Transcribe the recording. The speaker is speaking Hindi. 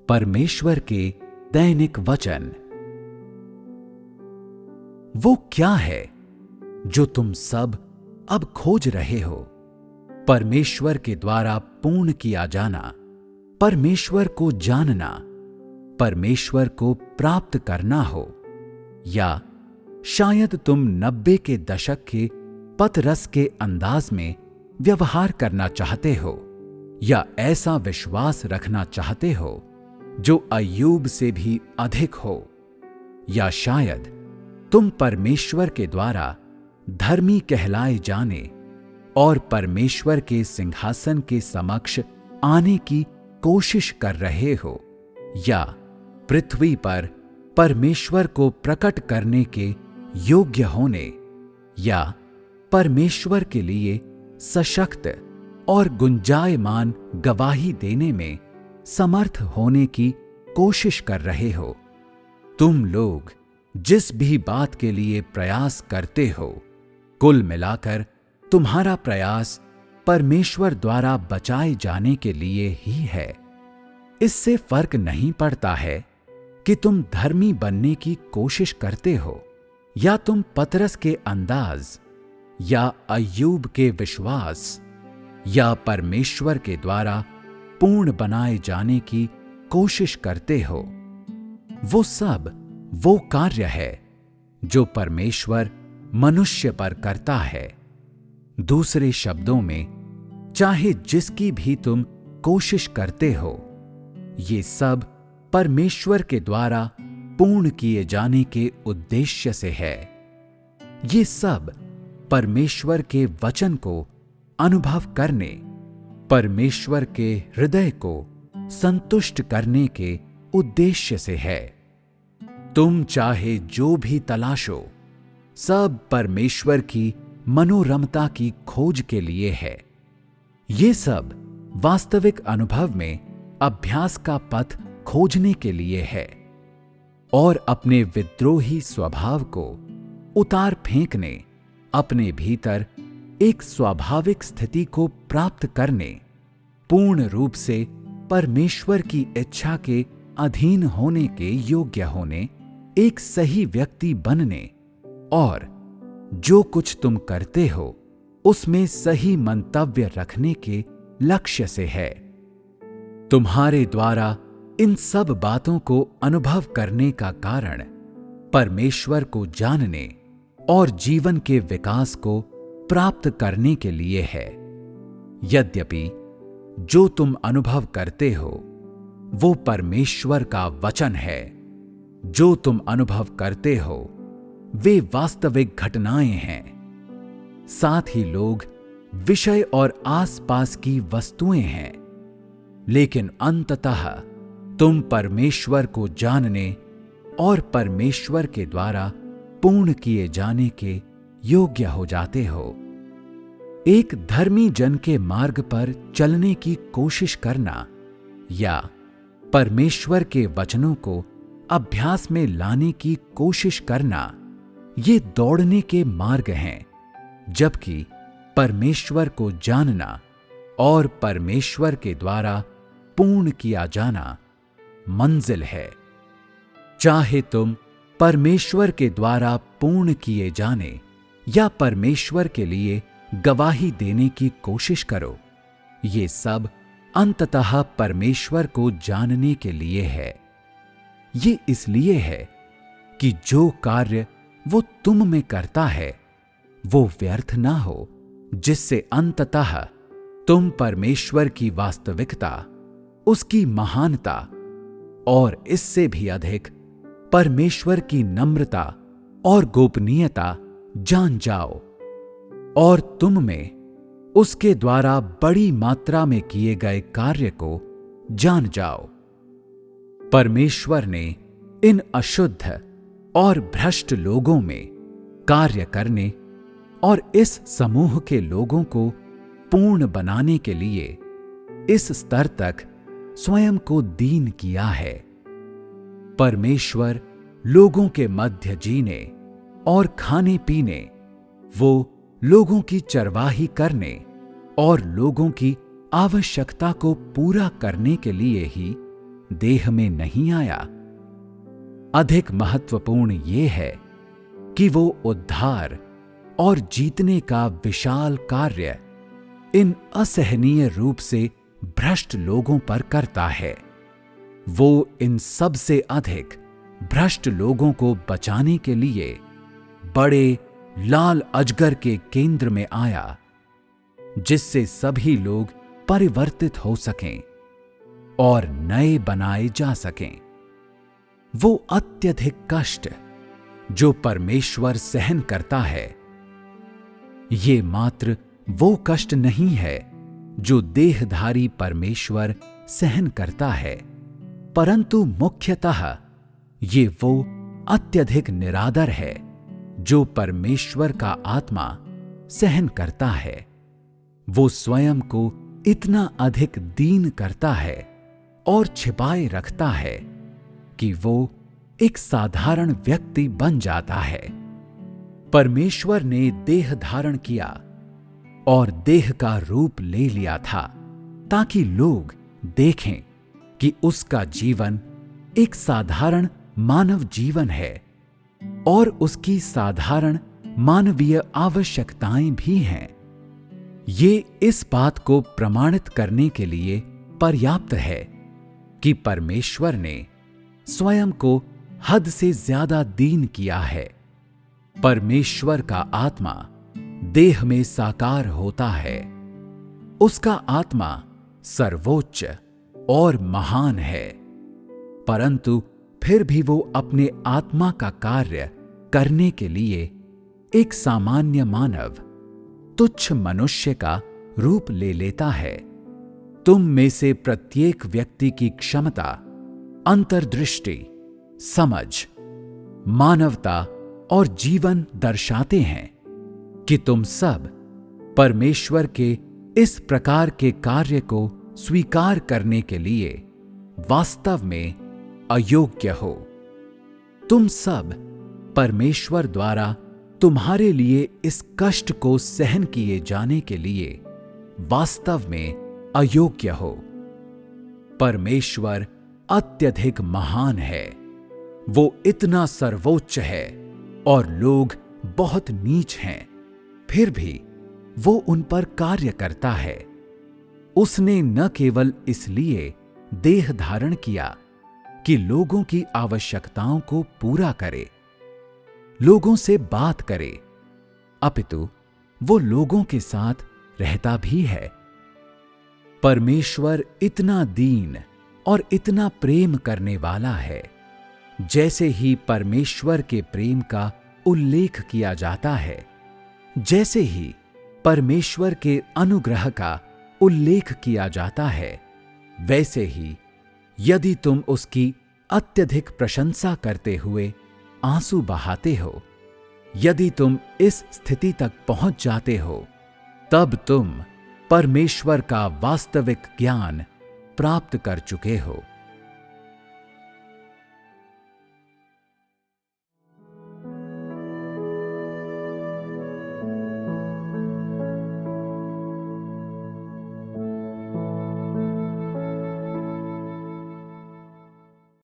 परमेश्वर के दैनिक वचन। वो क्या है जो तुम सब अब खोज रहे हो? परमेश्वर के द्वारा पूर्ण किया जाना, परमेश्वर को जानना, परमेश्वर को प्राप्त करना हो। या शायद तुम 90 के दशक के पतरस के अंदाज में व्यवहार करना चाहते हो, या ऐसा विश्वास रखना चाहते हो जो अय्यूब से भी अधिक हो। या शायद तुम परमेश्वर के द्वारा धर्मी कहलाए जाने और परमेश्वर के सिंहासन के समक्ष आने की कोशिश कर रहे हो, या पृथ्वी पर परमेश्वर को प्रकट करने के योग्य होने या परमेश्वर के लिए सशक्त और गुंजायमान गवाही देने में समर्थ होने की कोशिश कर रहे हो। तुम लोग जिस भी बात के लिए प्रयास करते हो, कुल मिलाकर तुम्हारा प्रयास परमेश्वर द्वारा बचाए जाने के लिए ही है। इससे फर्क नहीं पड़ता है कि तुम धर्मी बनने की कोशिश करते हो, या तुम पतरस के अंदाज या अय्यूब के विश्वास या परमेश्वर के द्वारा पूर्ण बनाए जाने की कोशिश करते हो। वो सब वो कार्य है जो परमेश्वर मनुष्य पर करता है। दूसरे शब्दों में, चाहे जिसकी भी तुम कोशिश करते हो, ये सब परमेश्वर के द्वारा पूर्ण किए जाने के उद्देश्य से है। ये सब परमेश्वर के वचन को अनुभव करने, परमेश्वर के हृदय को संतुष्ट करने के उद्देश्य से है। तुम चाहे जो भी तलाशो, सब परमेश्वर की मनोरमता की खोज के लिए है। ये सब वास्तविक अनुभव में अभ्यास का पथ खोजने के लिए है और अपने विद्रोही स्वभाव को उतार फेंकने, अपने भीतर एक स्वाभाविक स्थिति को प्राप्त करने, पूर्ण रूप से परमेश्वर की इच्छा के अधीन होने के योग्य होने, एक सही व्यक्ति बनने, और जो कुछ तुम करते हो उसमें सही मंतव्य रखने के लक्ष्य से है। तुम्हारे द्वारा इन सब बातों को अनुभव करने का कारण परमेश्वर को जानने और जीवन के विकास को प्राप्त करने के लिए है। यद्यपि जो तुम अनुभव करते हो वो परमेश्वर का वचन है, जो तुम अनुभव करते हो वे वास्तविक घटनाएं हैं। साथ ही लोग विषय और आसपास की वस्तुएं हैं, लेकिन अंततः तुम परमेश्वर को जानने और परमेश्वर के द्वारा पूर्ण किए जाने के योग्य हो जाते हो। एक धर्मी जन के मार्ग पर चलने की कोशिश करना या परमेश्वर के वचनों को अभ्यास में लाने की कोशिश करना, ये दौड़ने के मार्ग हैं, जबकि परमेश्वर को जानना और परमेश्वर के द्वारा पूर्ण किया जाना मंजिल है। चाहे तुम परमेश्वर के द्वारा पूर्ण किए जाने या परमेश्वर के लिए गवाही देने की कोशिश करो, ये सब अंततः परमेश्वर को जानने के लिए है। ये इसलिए है कि जो कार्य वो तुम में करता है वो व्यर्थ ना हो, जिससे अंततः तुम परमेश्वर की वास्तविकता, उसकी महानता और इससे भी अधिक परमेश्वर की नम्रता और गोपनीयता जान जाओ, और तुम में उसके द्वारा बड़ी मात्रा में किए गए कार्य को जान जाओ। परमेश्वर ने इन अशुद्ध और भ्रष्ट लोगों में कार्य करने और इस समूह के लोगों को पूर्ण बनाने के लिए इस स्तर तक स्वयं को दीन किया है। परमेश्वर लोगों के मध्य जीने और खाने पीने, वो लोगों की चरवाही करने और लोगों की आवश्यकता को पूरा करने के लिए ही देह में नहीं आया। अधिक महत्वपूर्ण ये है कि वो उद्धार और जीतने का विशाल कार्य इन असहनीय रूप से भ्रष्ट लोगों पर करता है। वो इन सब से अधिक भ्रष्ट लोगों को बचाने के लिए बड़े लाल अजगर के केंद्र में आया, जिससे सभी लोग परिवर्तित हो सकें और नए बनाए जा सकें। वो अत्यधिक कष्ट जो परमेश्वर सहन करता है, ये मात्र वो कष्ट नहीं है जो देहधारी परमेश्वर सहन करता है, परंतु मुख्यतः ये वो अत्यधिक निरादर है जो परमेश्वर का आत्मा सहन करता है। वो स्वयं को इतना अधिक दीन करता है और छिपाए रखता है कि वो एक साधारण व्यक्ति बन जाता है। परमेश्वर ने देह धारण किया और देह का रूप ले लिया था ताकि लोग देखें कि उसका जीवन एक साधारण मानव जीवन है और उसकी साधारण मानवीय आवश्यकताएं भी हैं। ये इस बात को प्रमाणित करने के लिए पर्याप्त है कि परमेश्वर ने स्वयं को हद से ज्यादा दीन किया है। परमेश्वर का आत्मा देह में साकार होता है। उसका आत्मा सर्वोच्च और महान है, परंतु फिर भी वो अपने आत्मा का कार्य करने के लिए एक सामान्य मानव, तुच्छ मनुष्य का रूप ले लेता है। तुम में से प्रत्येक व्यक्ति की क्षमता, अंतर्दृष्टि, समझ, मानवता और जीवन दर्शाते हैं कि तुम सब परमेश्वर के इस प्रकार के कार्य को स्वीकार करने के लिए वास्तव में अयोग्य हो। तुम सब परमेश्वर द्वारा तुम्हारे लिए इस कष्ट को सहन किए जाने के लिए वास्तव में अयोग्य हो। परमेश्वर अत्यधिक महान है। वो इतना सर्वोच्च है और लोग बहुत नीच हैं, फिर भी वो उन पर कार्य करता है। उसने न केवल इसलिए देह धारण किया कि लोगों की आवश्यकताओं को पूरा करे, लोगों से बात करे, अपितु वो लोगों के साथ रहता भी है। परमेश्वर इतना दीन और इतना प्रेम करने वाला है। जैसे ही परमेश्वर के प्रेम का उल्लेख किया जाता है, जैसे ही परमेश्वर के अनुग्रह का उल्लेख किया जाता है, वैसे ही यदि तुम उसकी अत्यधिक प्रशंसा करते हुए आंसू बहाते हो, यदि तुम इस स्थिति तक पहुंच जाते हो, तब तुम परमेश्वर का वास्तविक ज्ञान प्राप्त कर चुके हो।